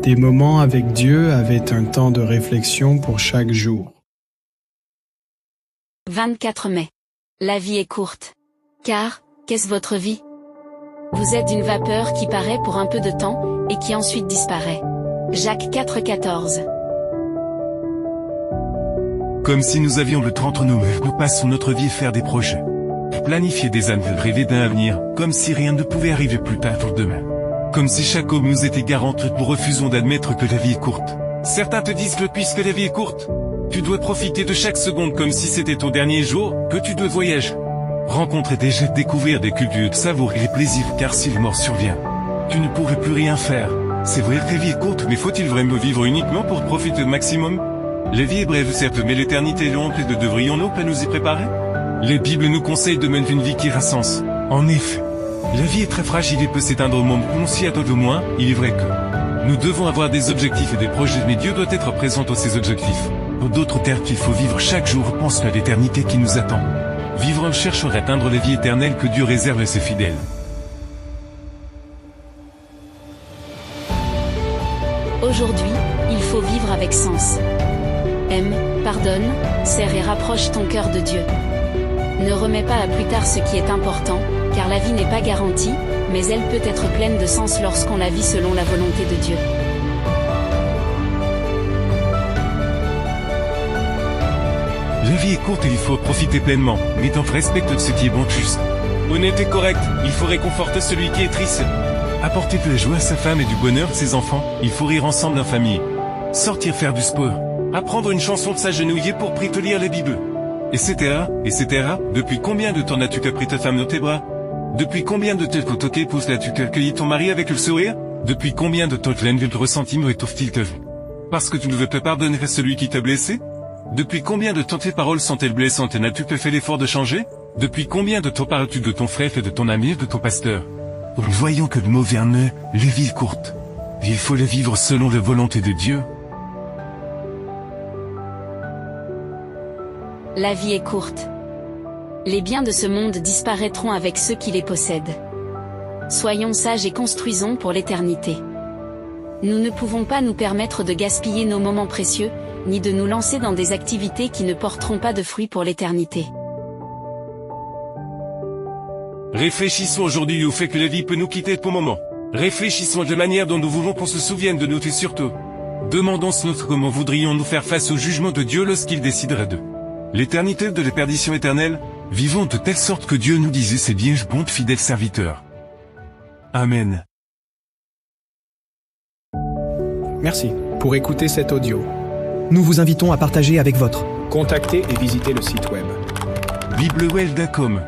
Des moments avec Dieu avaient un temps de réflexion pour chaque jour. 24 mai. La vie est courte. Car, qu'est-ce votre vie? Vous êtes une vapeur qui paraît pour un peu de temps, et qui ensuite disparaît. Jacques 4,14. Comme si nous avions le temps entre nos mains, nous passons notre vie à faire des projets. Planifier des années, rêver d'un avenir, comme si rien ne pouvait arriver plus tard pour demain. Comme si chaque homme nous était garante, nous refusons d'admettre que la vie est courte. Certains te disent que puisque la vie est courte, tu dois profiter de chaque seconde comme si c'était ton dernier jour, que tu dois voyager. Rencontrer des gens, découvrir des cultures, savourer les plaisirs, car si la mort survient, tu ne pourrais plus rien faire. C'est vrai que la vie est courte, mais faut-il vraiment vivre uniquement pour profiter au maximum? La vie est brève certes, mais l'éternité est longue, et ne devrions-nous pas nous y préparer? Les Bibles nous conseillent de mener une vie qui rassense. En effet, la vie est très fragile et peut s'éteindre au moment où on s'y attend le moins. Il est vrai que nous devons avoir des objectifs et des projets, mais Dieu doit être présent dans ces objectifs. En d'autres termes, il faut vivre chaque jour, pense à l'éternité qui nous attend. Vivre en cherchant à atteindre la vie éternelle que Dieu réserve à ses fidèles. Aujourd'hui, il faut vivre avec sens. Aime, pardonne, serre et rapproche ton cœur de Dieu. Ne remets pas à plus tard ce qui est important, car la vie n'est pas garantie, mais elle peut être pleine de sens lorsqu'on la vit selon la volonté de Dieu. La vie est courte et il faut profiter pleinement, mais on respecte ce qui est bon et juste. Honnête et correct, il faut réconforter celui qui est triste. Apporter de la joie à sa femme et du bonheur à ses enfants, il faut rire ensemble en famille. Sortir faire du sport. Apprendre une chanson de s'agenouiller pour prier te lire la Bible. Etc., etc. Depuis combien de temps n'as-tu pris ta femme dans tes bras? Depuis combien de temps ton épouse l'as-tu accueilli ton mari avec le sourire? Depuis combien de temps le ressentiment étouffe-t-il ta vie? Parce que tu ne veux pas pardonner à celui qui t'a blessé? Depuis combien de temps tes paroles sont-elles blessantes et n'as-tu pas fait l'effort de changer? Depuis combien de temps parles-tu de ton frère et de ton ami et de ton pasteur? Voyons que le mot vient, la vie est courte. Il faut la vivre selon la volonté de Dieu. La vie est courte. Les biens de ce monde disparaîtront avec ceux qui les possèdent. Soyons sages et construisons pour l'éternité. Nous ne pouvons pas nous permettre de gaspiller nos moments précieux, ni de nous lancer dans des activités qui ne porteront pas de fruits pour l'éternité. Réfléchissons aujourd'hui au fait que la vie peut nous quitter pour moment. Réfléchissons de la manière dont nous voulons qu'on se souvienne de nous et surtout, demandons-nous comment voudrions-nous faire face au jugement de Dieu lorsqu'il décidera de l'éternité de la perdition éternelle. Vivons de telle sorte que Dieu nous dise c'est bien, bon fidèle serviteur. Amen. Merci pour écouter cet audio. Nous vous invitons à partager avec votre. Contactez et visitez le site web biblewell.com